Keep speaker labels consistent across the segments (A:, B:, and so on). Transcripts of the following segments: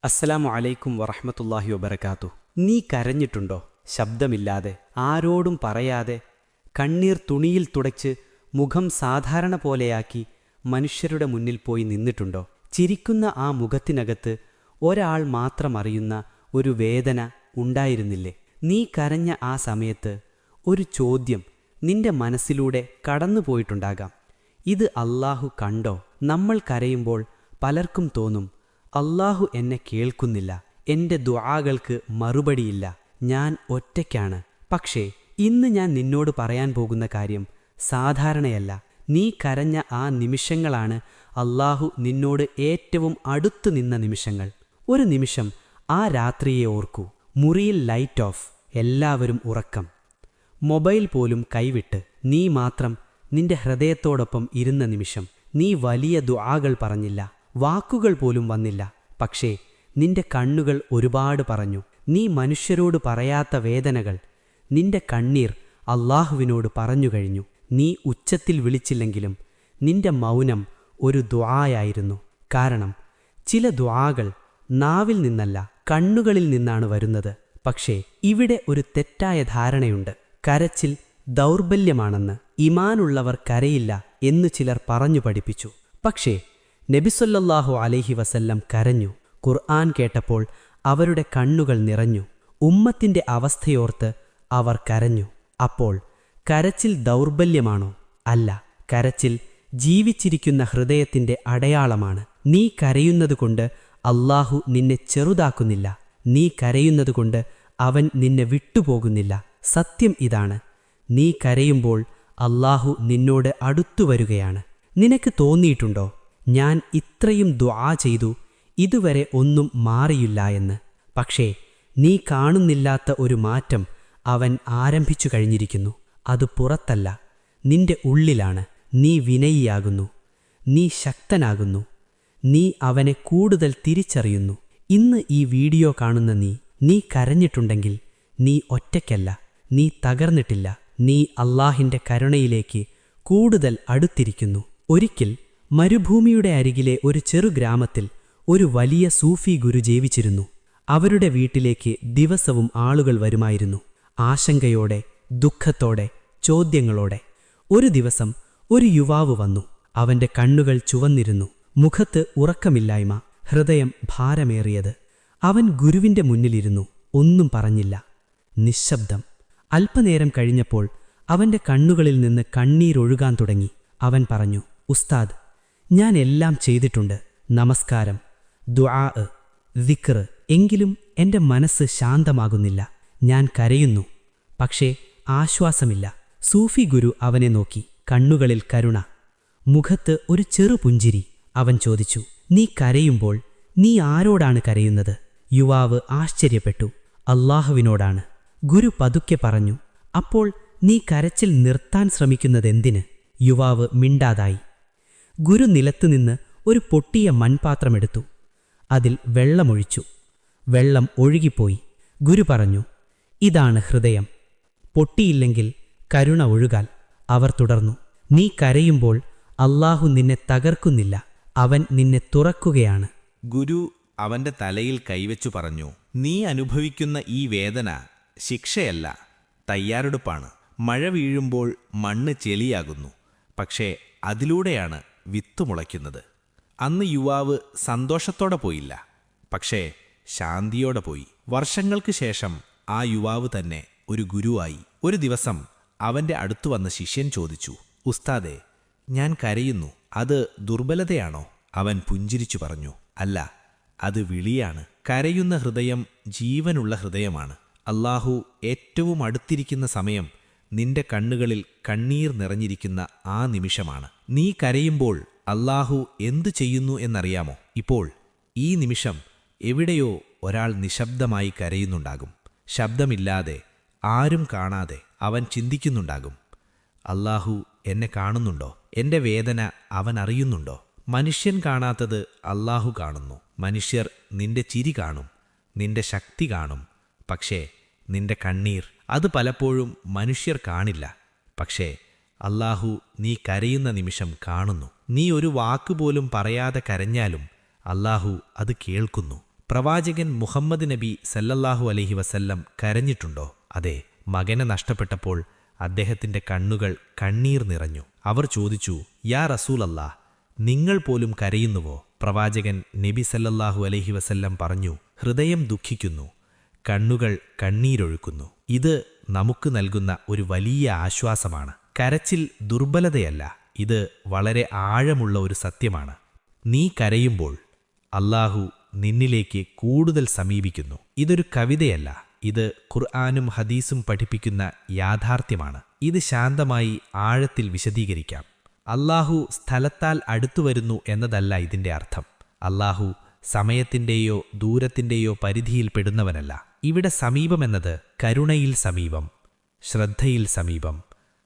A: അസ്സലാമു അലൈക്കും വറഹ്മത്തുള്ളാഹി വബറകാതുഹു. നീ കരഞ്ഞിട്ടുണ്ടോ? ശബ്ദമില്ലാതെ, ആരോടും പറയാതെ, കണ്ണീർ തുണിയിൽ തുടച്ച് മുഖം സാധാരണ പോലെയാക്കി മനുഷ്യരുടെ മുന്നിൽ പോയി നിന്നിട്ടുണ്ടോ? ചിരിക്കുന്ന ആ മുഖത്തിനകത്ത് ഒരാൾ മാത്രം അറിയുന്ന ഒരു വേദന ഉണ്ടായിരുന്നില്ലേ? നീ കരഞ്ഞ ആ സമയത്ത് ഒരു ചോദ്യം നിന്റെ മനസ്സിലൂടെ കടന്നുപോയിട്ടുണ്ടാകാം. ഇത് അല്ലാഹു കണ്ടോ? നമ്മൾ കരയുമ്പോൾ പലർക്കും തോന്നും, അല്ലാഹു എന്നെ കേൾക്കുന്നില്ല, എൻ്റെ ദുആകൾക്ക് മറുപടിയില്ല, ഞാൻ ഒറ്റയ്ക്കാണ്. പക്ഷേ ഇന്ന് ഞാൻ നിന്നോട് പറയാൻ പോകുന്ന കാര്യം സാധാരണയല്ല. നീ കരഞ്ഞ ആ നിമിഷങ്ങളാണ് അല്ലാഹു നിന്നോട് ഏറ്റവും അടുത്തു നിന്ന നിമിഷങ്ങൾ. ഒരു നിമിഷം ആ രാത്രിയെ ഓർക്കൂ. മുറിയിൽ ലൈറ്റ് ഓഫ്, എല്ലാവരും ഉറക്കം, മൊബൈൽ പോലും കൈവിട്ട് നീ മാത്രം നിന്റെ ഹൃദയത്തോടൊപ്പം ഇരുന്ന നിമിഷം. നീ വലിയ ദുആകൾ പറഞ്ഞില്ല, വാക്കുകൾ പോലും വന്നില്ല, പക്ഷേ നിന്റെ കണ്ണുകൾ ഒരുപാട് പറഞ്ഞു. നീ മനുഷ്യരോട് പറയാത്ത വേദനകൾ നിന്റെ കണ്ണീർ അല്ലാഹുവിനോട് പറഞ്ഞു കഴിഞ്ഞു. നീ ഉച്ചത്തിൽ വിളിച്ചില്ലെങ്കിലും നിന്റെ മൗനം ഒരു ദുആയായിരുന്നു. കാരണം ചില ദുആകൾ നാവിൽ നിന്നല്ല, കണ്ണുകളിൽ നിന്നാണ് വരുന്നത്. പക്ഷേ ഇവിടെ ഒരു തെറ്റായ ധാരണയുണ്ട്. കരച്ചിൽ ദൗർബല്യമാണെന്ന്, ഈമാനുള്ളവർ കരയില്ല എന്ന് ചിലർ പറഞ്ഞു പഠിപ്പിച്ചു. പക്ഷേ നബി സല്ലല്ലാഹു അലൈഹി വസല്ലം കരഞ്ഞു. ഖുർആൻ കേട്ടപ്പോൾ അവരുടെ കണ്ണുകൾ നിറഞ്ഞു. ഉമ്മത്തിന്റെ അവസ്ഥയോർത്ത് അവർ കരഞ്ഞു. അപ്പോൾ കരച്ചിൽ ദൗർബല്യമാണോ? അല്ല, കരച്ചിൽ ജീവിച്ചിരിക്കുന്ന ഹൃദയത്തിന്റെ അടയാളമാണ്. നീ കരയുന്നതുകൊണ്ട് അല്ലാഹു നിന്നെ ചെറുതാക്കുന്നില്ല. നീ കരയുന്നതുകൊണ്ട് അവൻ നിന്നെ വിട്ടുപോകുന്നില്ല. സത്യം ഇതാണ്, നീ കരയുമ്പോൾ അല്ലാഹു നിന്നോട് അടുത്തുവരികയാണ്. നിനക്ക് തോന്നിയിട്ടുണ്ടോ, ഞാൻ ഇത്രയും ദുആ ചെയ്തു, ഇതുവരെ ഒന്നും മാറിയില്ല എന്ന്? പക്ഷേ നീ കാണുന്നില്ലാത്ത ഒരു മാറ്റം അവൻ ആരംഭിച്ചു കഴിഞ്ഞിരിക്കുന്നു. അത് പുറത്തല്ല, നിന്റെ ഉള്ളിലാണ്. നീ വിനയിയാകുന്നു, നീ ശക്തനാകുന്നു, നീ അവനെ കൂടുതൽ തിരിച്ചറിയുന്നു. ഇന്ന് ഈ വീഡിയോ കാണുന്ന നീ കരഞ്ഞിട്ടുണ്ടെങ്കിൽ നീ ഒറ്റയ്ക്കല്ല, നീ തകർന്നിട്ടില്ല. നീ അല്ലാഹിന്റെ കരുണയിലേക്ക് കൂടുതൽ അടുത്തിരിക്കുന്നു. ഒരിക്കൽ മരുഭൂമിയുടെ അരികിലെ ഒരു ചെറു ഗ്രാമത്തിൽ ഒരു വലിയ സൂഫി ഗുരു ജീവിച്ചിരുന്നു. അവരുടെ വീട്ടിലേക്ക് ദിവസവും ആളുകൾ വരുമായിരുന്നു, ആശങ്കയോടെ, ദുഃഖത്തോടെ, ചോദ്യങ്ങളോടെ. ഒരു ദിവസം ഒരു യുവാവ് വന്നു. അവന്റെ കണ്ണുകൾ ചുവന്നിരുന്നു, മുഖത്ത് ഉറക്കമില്ലായ്മ, ഹൃദയം ഭാരമേറിയത്. അവൻ ഗുരുവിന്റെ മുന്നിലിരുന്നു, ഒന്നും പറഞ്ഞില്ല, നിശ്ശബ്ദം. അല്പനേരം കഴിഞ്ഞപ്പോൾ അവന്റെ കണ്ണുകളിൽ നിന്ന് കണ്ണീരൊഴുകാൻ തുടങ്ങി. അവൻ പറഞ്ഞു, ഉസ്താദ്, ഞാൻ എല്ലാം ചെയ്തിട്ടുണ്ട്, നമസ്കാരം, ദുആ, ദിക്ർ, എങ്കിലും എൻ്റെ മനസ്സ് ശാന്തമാകുന്നില്ല. ഞാൻ കരയുന്നു, പക്ഷേ ആശ്വാസമില്ല. സൂഫി ഗുരു അവനെ നോക്കി, കണ്ണുകളിൽ കരുണ, മുഖത്ത് ഒരു ചെറുപുഞ്ചിരി. അവൻ ചോദിച്ചു, നീ കരയുമ്പോൾ നീ ആരോടാണ് കരയുന്നത്? യുവാവ് ആശ്ചര്യപ്പെട്ടു, അല്ലാഹുവിനോടാണ്. ഗുരു പതുക്കെ പറഞ്ഞു, അപ്പോൾ നീ കരച്ചിൽ നിർത്താൻ ശ്രമിക്കുന്നതെന്തിന്? യുവാവ് മിണ്ടാതായി. ഗുരു നിലത്തുനിന്ന് ഒരു പൊട്ടിയ മൺപാത്രമെടുത്തു, അതിൽ വെള്ളമൊഴിച്ചു. വെള്ളം ഒഴുകിപ്പോയി. ഗുരു പറഞ്ഞു, ഇതാണ് ഹൃദയം, പൊട്ടിയില്ലെങ്കിൽ കരുണ ഒഴുകാൽ. അവർ തുടർന്നു, നീ കരയുമ്പോൾ അല്ലാഹു നിന്നെ തകർക്കുന്നില്ല, അവൻ നിന്നെ തുറക്കുകയാണ്.
B: ഗുരു അവന്റെ തലയിൽ കൈവച്ചു പറഞ്ഞു, നീ അനുഭവിക്കുന്ന ഈ വേദന ശിക്ഷയല്ല, തയ്യാറെടുപ്പാണ്. മഴ വീഴുമ്പോൾ മണ്ണ് ചെളിയാകുന്നു, പക്ഷേ അതിലൂടെയാണ് വിത്ത് മുളയ്ക്കുന്നത്. അന്ന് യുവാവ് സന്തോഷത്തോടെ പോയില്ല, പക്ഷേ ശാന്തിയോടെ പോയി. വർഷങ്ങൾക്ക് ശേഷം ആ യുവാവ് തന്നെ ഒരു ഗുരുവായി. ഒരു ദിവസം അവന്റെ അടുത്തു വന്ന ശിഷ്യൻ ചോദിച്ചു, ഉസ്താദേ, ഞാൻ കരയുന്നു, അത് ദുർബലതയാണോ? അവൻ പുഞ്ചിരിച്ചു പറഞ്ഞു, അല്ല, അത് വിളിയാണ്. കരയുന്ന ഹൃദയം ജീവനുള്ള ഹൃദയമാണ്. അല്ലാഹു ഏറ്റവും അടുത്തിരിക്കുന്ന സമയം നിന്റെ കണ്ണുകളിൽ കണ്ണീർ നിറഞ്ഞിരിക്കുന്ന ആ നിമിഷമാണ്. നീ കരയുമ്പോൾ അല്ലാഹു എന്തു ചെയ്യുന്നു എന്നറിയാമോ? ഇപ്പോൾ ഈ നിമിഷം എവിടെയോ ഒരാൾ നിശബ്ദമായി കരയുന്നുണ്ടാകും. ശബ്ദമില്ലാതെ, ആരും കാണാതെ അവൻ ചിന്തിക്കുന്നുണ്ടാകും, അല്ലാഹു എന്നെ കാണുന്നുണ്ടോ? എൻ്റെ വേദന അവൻ അറിയുന്നുണ്ടോ? മനുഷ്യൻ കാണാത്തത് അല്ലാഹു കാണുന്നു. മനുഷ്യർ നിന്റെ ചിരി കാണും, നിന്റെ ശക്തി കാണും, പക്ഷേ നിന്റെ കണ്ണീർ, അത് പലപ്പോഴും മനുഷ്യർ കാണില്ല. പക്ഷേ അല്ലാഹു നീ കരയുന്ന നിമിഷം കാണുന്നു. നീ ഒരു വാക്കുപോലും പറയാതെ കരഞ്ഞാലും അല്ലാഹു അത് കേൾക്കുന്നു. പ്രവാചകൻ മുഹമ്മദ് നബി സല്ലല്ലാഹു അലൈഹി വസല്ലം കരഞ്ഞിട്ടുണ്ടോ? അതെ, മകനെ നഷ്ടപ്പെട്ടപ്പോൾ അദ്ദേഹത്തിന്റെ കണ്ണുകൾ കണ്ണീർ നിറഞ്ഞു. അവർ ചോദിച്ചു, യാ റസൂലല്ലാ, നിങ്ങൾ പോലും കരയുന്നുവോ? പ്രവാചകൻ നബി സല്ലല്ലാഹു അലൈഹി വസല്ലം പറഞ്ഞു, ഹൃദയം ദുഃഖിക്കുന്നു, കണ്ണുകൾ കണ്ണീരൊഴുക്കുന്നു. ഇത് നമുക്ക് നൽകുന്ന ഒരു വലിയ ആശ്വാസമാണ്. കരച്ചിൽ ദുർബലതയല്ല, ഇത് വളരെ ആഴമുള്ള ഒരു സത്യമാണ്. നീ കരയുമ്പോൾ അല്ലാഹു നിന്നിലേക്ക് കൂടുതൽ സമീപിക്കുന്നു. ഇതൊരു കവിതയല്ല, ഇത് ഖുർആനും ഹദീസും പഠിപ്പിക്കുന്ന യാഥാർത്ഥ്യമാണ്. ഇത് ശാന്തമായി ആഴത്തിൽ വിശദീകരിക്കാം. അല്ലാഹു സ്ഥലത്താൽ അടുത്തുവരുന്നു എന്നതല്ല ഇതിന്റെ അർത്ഥം. അല്ലാഹു സമയത്തിന്റെയോ ദൂരത്തിന്റെയോ പരിധിയിൽപ്പെടുന്നവനല്ല. ഇവിടെ സമീപമെന്നത് കരുണയിൽ സമീപം, ശ്രദ്ധയിൽ സമീപം,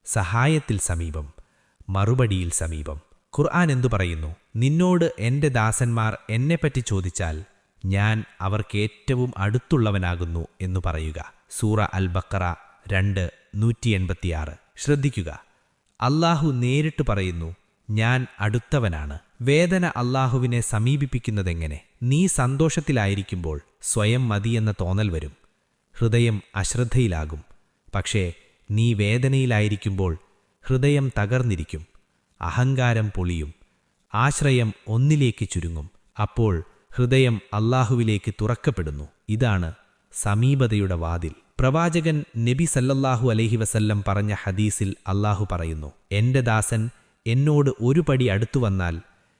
B: സഹായത്തിൽ സമീപം, മറുപടിയിൽ സമീപം. ഖുർആൻ എന്തു പറയുന്നു? നിന്നോട് എന്റെ ദാസന്മാർ എന്നെപ്പറ്റി ചോദിച്ചാൽ ഞാൻ അവർക്കേറ്റവും അടുത്തുള്ളവനാകുന്നു എന്നു പറയുക. സൂറ അൽ ബഖറ 2:186. ശ്രദ്ധിക്കുക, അല്ലാഹു നേരിട്ട് പറയുന്നു, ഞാൻ അടുത്തവനാണ്. വേദന അല്ലാഹുവിനെ സമീപിപ്പിക്കുന്നതെങ്ങനെ? നീ സന്തോഷത്തിലായിരിക്കുമ്പോൾ സ്വയം മതിയെന്ന തോന്നൽ വരും, ഹൃദയം അശ്രദ്ധയിലാകും. പക്ഷേ നീ വേദനയിലായിരിക്കുമ്പോൾ ഹൃദയം തകർന്നിരിക്കും, അഹങ്കാരം പൊളിയും, ആശ്രയം ഒന്നിലേക്ക് ചുരുങ്ങും. അപ്പോൾ ഹൃദയം അല്ലാഹുവിലേക്ക് തുറക്കപ്പെടുന്നു. ഇതാണ് സമീപതയുടെ വാതിൽ. പ്രവാചകൻ നബി സല്ലല്ലാഹു അലൈഹി വസല്ലം പറഞ്ഞ ഹദീസിൽ അല്ലാഹു പറയുന്നു, എന്റെ ദാസൻ എന്നോട് 1 പടി അടുത്തു വന്നാൽ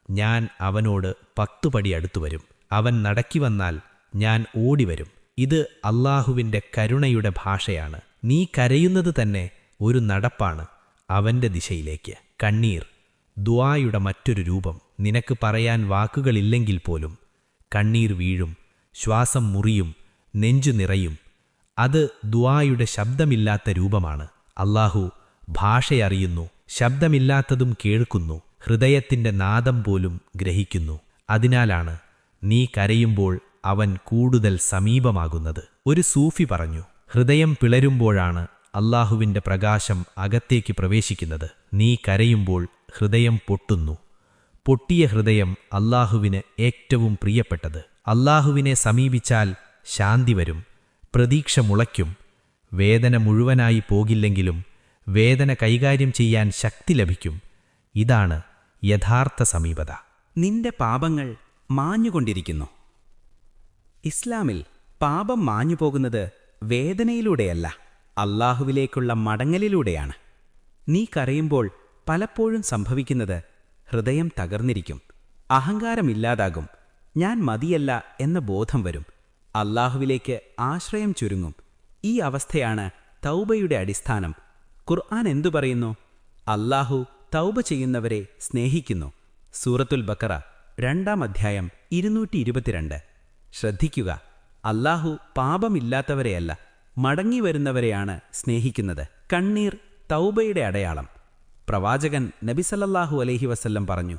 B: ഞാൻ അവനോട് 10 പടി അടുത്തുവരും. അവൻ നടക്കി വന്നാൽ ഞാൻ ഓടിവരും. ഇത് അല്ലാഹുവിന്റെ കരുണയുടെ ഭാഷയാണ്. നീ കരയുന്നത് തന്നെ ഒരു നടപ്പാണ് അവന്റെ ദിശയിലേക്ക്. കണ്ണീർ ദുആയുടെ മറ്റൊരു രൂപം. നിനക്ക് പറയാൻ വാക്കുകളില്ലെങ്കിൽ പോലും കണ്ണീർ വീഴും, ശ്വാസം മുറിയും, നെഞ്ചു നിറയും. അത് ദുആയുടെ ശബ്ദമില്ലാത്ത രൂപമാണ്. അല്ലാഹു ഭാഷയറിയുന്നു, ശബ്ദമില്ലാത്തതും കേൾക്കുന്നു, ഹൃദയത്തിന്റെ നാദം പോലും ഗ്രഹിക്കുന്നു. അതിനാലാണ് നീ കരയുമ്പോൾ അവൻ കൂടുതൽ സമീപമാകുന്നത്. ഒരു സൂഫി പറഞ്ഞു, ഹൃദയം പിളരുമ്പോഴാണ് അല്ലാഹുവിന്റെ പ്രകാശം അകത്തേക്ക് പ്രവേശിക്കുന്നത്. നീ കരയുമ്പോൾ ഹൃദയം പൊട്ടുന്നു. പൊട്ടിയ ഹൃദയം അല്ലാഹുവിന് ഏറ്റവും പ്രിയപ്പെട്ടത്. അല്ലാഹുവിനെ സമീപിച്ചാൽ ശാന്തി വരും, പ്രതീക്ഷ മുളയ്ക്കും. വേദന മുഴുവനായി പോകില്ലെങ്കിലും വേദന കൈകാര്യം ചെയ്യാൻ ശക്തി ലഭിക്കും. ഇതാണ് യഥാർത്ഥ സമീപത.
A: നിന്റെ പാപങ്ങൾ മാഞ്ഞുകൊണ്ടിരിക്കുന്നു. ഇസ്ലാമിൽ പാപം മാഞ്ഞുപോകുന്നത് വേദനയിലൂടെയല്ല, അല്ലാഹുവിലേക്കുള്ള മടങ്ങലിലൂടെയാണ്. നീ കരയുമ്പോൾ പലപ്പോഴും സംഭവിക്കുന്നത് ഹൃദയം തകർന്നിരിക്കും, അഹങ്കാരമില്ലാതാകും, ഞാൻ മതിയല്ല എന്ന ബോധം വരും, അല്ലാഹുവിലേക്ക് ആശ്രയം ചുരുങ്ങും. ഈ അവസ്ഥയാണ് തൗബയുടെ അടിസ്ഥാനം. ഖുർആൻ എന്തു പറയുന്നു? അല്ലാഹു തൗബ ചെയ്യുന്നവരെ സ്നേഹിക്കുന്നു. സൂറത്തുൽ ബഖറ 2:222. ശ്രദ്ധിക്കുക, അല്ലാഹു പാപമില്ലാത്തവരെയല്ല, മടങ്ങിവരുന്നവരെയാണ് സ്നേഹിക്കുന്നത്. കണ്ണീർ തൗബയുടെ അടയാളം. പ്രവാചകൻ നബി സല്ലല്ലാഹു അലൈഹി വസല്ലം പറഞ്ഞു,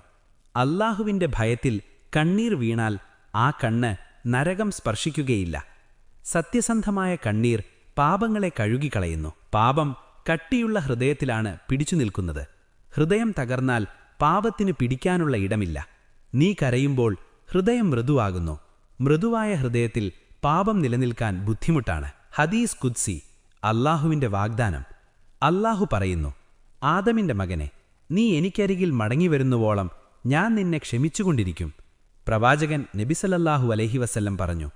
A: അല്ലാഹുവിന്റെ ഭയത്തിൽ കണ്ണീർ വീണാൽ ആ കണ്ണ് നരകം സ്പർശിക്കുകയില്ല. സത്യസന്ധമായ കണ്ണീർ പാപങ്ങളെ കഴുകിക്കളയുന്നു. പാപം കട്ടിയുള്ള ഹൃദയത്തിലാണ് പിടിച്ചു നിൽക്കുന്നത്. ഹൃദയം തകർന്നാൽ പാപത്തിന് പിടിക്കാനുള്ള ഇടമില്ല. നീ കരയുമ്പോൾ ഹൃദയം മൃദുവാകുന്നു. മൃദുവായ ഹൃദയത്തിൽ പാപം നിലനിൽക്കാൻ ബുദ്ധിമുട്ടാണ്. ഹദീസ് ഖുദ്സി, അല്ലാഹുവിന്റെ വാഗ്ദാനം. അല്ലാഹു പറയുന്നു, ആദമിന്റെ മകനെ, നീ എനിക്കരികിൽ മടങ്ങിവരുന്നുവോളം ഞാൻ നിന്നെ ക്ഷമിച്ചുകൊണ്ടിരിക്കും. പ്രവാചകൻ നബി സല്ലല്ലാഹു അലൈഹി വസല്ലം പറഞ്ഞു,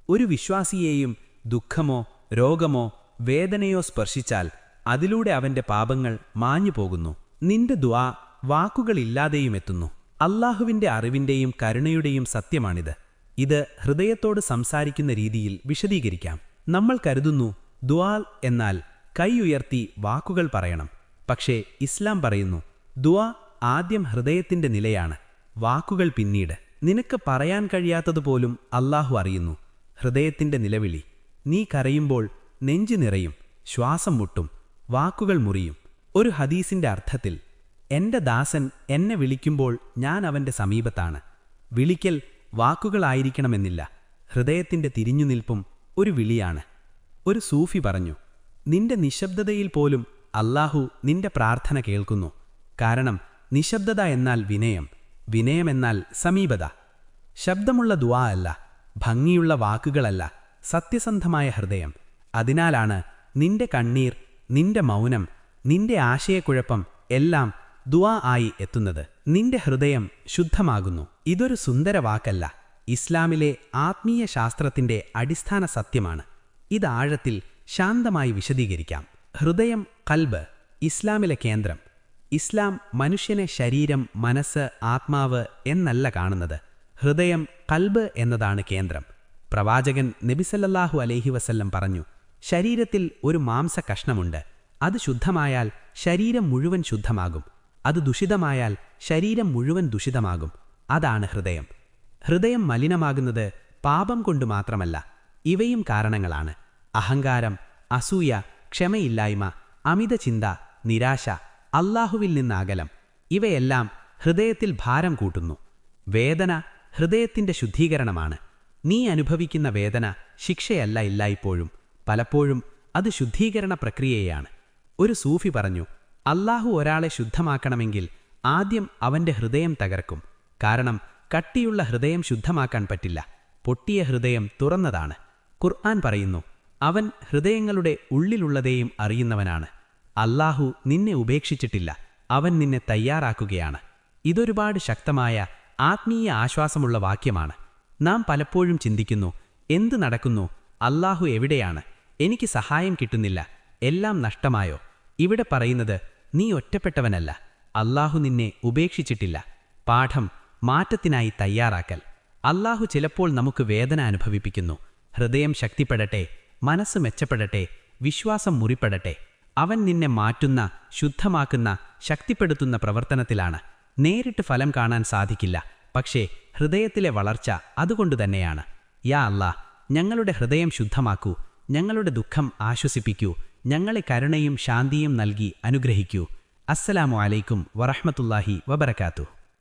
A: ഒരു വിശ്വാസിയെയും ദുഃഖമോ രോഗമോ വേദനയോ സ്പർശിച്ചാൽ അതിലൂടെ അവന്റെ പാപങ്ങൾ മാഞ്ഞു പോകുന്നു. നിന്റെ ദുആ വാക്കുകളില്ലാതെയും എത്തുന്നു. അല്ലാഹുവിന്റെ അറിവിന്റെയും കരുണയുടെയും സത്യമാണിത്. ഇത് ഹൃദയത്തോട് സംസാരിക്കുന്ന രീതിയിൽ വിശദീകരിക്കാം. നമ്മൾ കരുതുന്നു ദുആ എന്നാൽ കൈ ഉയർത്തി വാക്കുകൾ പറയണം. പക്ഷേ ഇസ്ലാം പറയുന്നു, ദുആ ആദ്യം ഹൃദയത്തിന്റെ നിലയാണ്, വാക്കുകൾ പിന്നീട്. നിനക്ക് പറയാൻ കഴിയാത്തതുപോലും അല്ലാഹു അറിയുന്നു. ഹൃദയത്തിന്റെ നിലവിളി. നീ കരയുമ്പോൾ നെഞ്ചു നിറയും, ശ്വാസം മുട്ടും, വാക്കുകൾ മുറിയും. ഒരു ഹദീസിന്റെ അർത്ഥത്തിൽ, എന്റെ ദാസൻ എന്നെ വിളിക്കുമ്പോൾ ഞാൻ അവന്റെ സമീപത്താണ്. വിളിക്കൽ വാക്കുകളായിരിക്കണമെന്നില്ല, ഹൃദയത്തിന്റെ തിരിഞ്ഞുനിൽപ്പും ഒരു വിളിയാണ്. ഒരു സൂഫി പറഞ്ഞു, നിന്റെ നിശബ്ദതയിൽ പോലും അല്ലാഹു നിന്റെ പ്രാർത്ഥന കേൾക്കുന്നു. കാരണം നിശബ്ദത എന്നാൽ വിനയം, വിനയമെന്നാൽ സമീപത. ശബ്ദമുള്ള ദുആ അല്ല,
C: ഭംഗിയുള്ള വാക്കുകളല്ല, സത്യസന്ധമായ ഹൃദയം. അതിനാലാണ് നിന്റെ കണ്ണീർ, നിന്റെ മൗനം, നിന്റെ ആശയക്കുഴപ്പം എല്ലാം ദുആ ആയി എത്തുന്നത്. നിന്റെ ഹൃദയം ശുദ്ധമാകുന്നു. ഇതൊരു സുന്ദര വാക്കല്ല, ഇസ്ലാമിലെ ആത്മീയ ശാസ്ത്രത്തിന്റെ അടിസ്ഥാന സത്യമാണ്. ഇത് ആഴത്തിൽ ശാന്തമായി വിശദീകരിക്കാം. ഹൃദയം, കൽബ്, ഇസ്ലാമിലെ കേന്ദ്രം. ഇസ്ലാം മനുഷ്യനെ ശരീരം, മനസ്സ്, ആത്മാവ് എന്നല്ല കാണുന്നത്. ഹൃദയം, കൽബ് എന്നതാണ് കേന്ദ്രം. പ്രവാചകൻ നബിസല്ലല്ലാഹു അലൈഹി വസല്ലം പറഞ്ഞു, ശരീരത്തിൽ ഒരു മാംസ കഷ്ണമുണ്ട്. അത് ശുദ്ധമായാൽ ശരീരം മുഴുവൻ ശുദ്ധമാകും. അത് ദുഷിതമായാൽ ശരീരം മുഴുവൻ ദുഷിതമാകും. അതാണ് ഹൃദയം. ഹൃദയം മലിനമാകുന്നത് പാപം കൊണ്ട് മാത്രമല്ല, ഇവയും കാരണങ്ങളാണ്. അഹങ്കാരം, അസൂയ, ക്ഷമയില്ലായ്മ, അമിത ചിന്ത, നിരാശ, അല്ലാഹുവിൽ നിന്നകലം, ഇവയെല്ലാം ഹൃദയത്തിൽ ഭാരം കൂട്ടുന്നു. വേദന ഹൃദയത്തിന്റെ ശുദ്ധീകരണമാണ്. നീ അനുഭവിക്കുന്ന വേദന ശിക്ഷയല്ല എല്ലായ്പ്പോഴും, പലപ്പോഴും അത് ശുദ്ധീകരണ പ്രക്രിയയാണ്. ഒരു സൂഫി പറഞ്ഞു, അല്ലാഹു ഒരാളെ ശുദ്ധമാക്കണമെങ്കിൽ ആദ്യം അവന്റെ ഹൃദയം തകർക്കും. കാരണം കട്ടിയുള്ള ഹൃദയം ശുദ്ധമാക്കാൻ പറ്റില്ല, പൊട്ടിയ ഹൃദയം തുറന്നതാണ്. ഖുർആൻ പറയുന്നു, അവൻ ഹൃദയങ്ങളുടെ ഉള്ളിലുള്ളതേയും അറിയുന്നവനാണ്. അല്ലാഹു നിന്നെ ഉപേക്ഷിച്ചിട്ടില്ല, അവൻ നിന്നെ തയ്യാറാക്കുകയാണ്. ഇതൊരുപാട് ശക്തമായ ആത്മീയ ആശ്വാസമുള്ള വാക്യമാണ്. നാം പലപ്പോഴും ചിന്തിക്കുന്നു, എന്ത് നടക്കുന്നു, അല്ലാഹു എവിടെയാണ്, എനിക്ക് സഹായം കിട്ടുന്നില്ല, എല്ലാം നഷ്ടമായോ? ഇവിടെ പറയുന്നത്, നീ ഒറ്റപ്പെട്ടവനല്ല, അല്ലാഹു നിന്നെ ഉപേക്ഷിച്ചിട്ടില്ല. പാഠം, മാറ്റത്തിനായി തയ്യാറാക്കൽ. അല്ലാഹു ചിലപ്പോൾ നമുക്ക് വേദന അനുഭവിപ്പിക്കുന്നു. ഹൃദയം ശക്തിപ്പെടട്ടെ, മനസ്സ് മെച്ചപ്പെടട്ടെ, വിശ്വാസം മുറിപ്പെടട്ടെ. അവൻ നിന്നെ മാറ്റുന്ന, ശുദ്ധമാക്കുന്ന, ശക്തിപ്പെടുത്തുന്ന പ്രവർത്തനത്തിലാണ്. നേരിട്ട് ഫലം കാണാൻ സാധിക്കില്ല, പക്ഷേ ഹൃദയത്തിലെ വളർച്ച അതുകൊണ്ടുതന്നെയാണ്. യാ അല്ലാ, ഞങ്ങളുടെ ഹൃദയം ശുദ്ധമാക്കൂ, ഞങ്ങളുടെ ദുഃഖം ആശ്വസിപ്പിക്കൂ, ഞങ്ങളെ കരുണയും ശാന്തിയും നൽകി അനുഗ്രഹിക്കൂ. അസ്സലാമു അലൈക്കും വറഹ്മത്തുള്ളാഹി വബറകാതുഹു.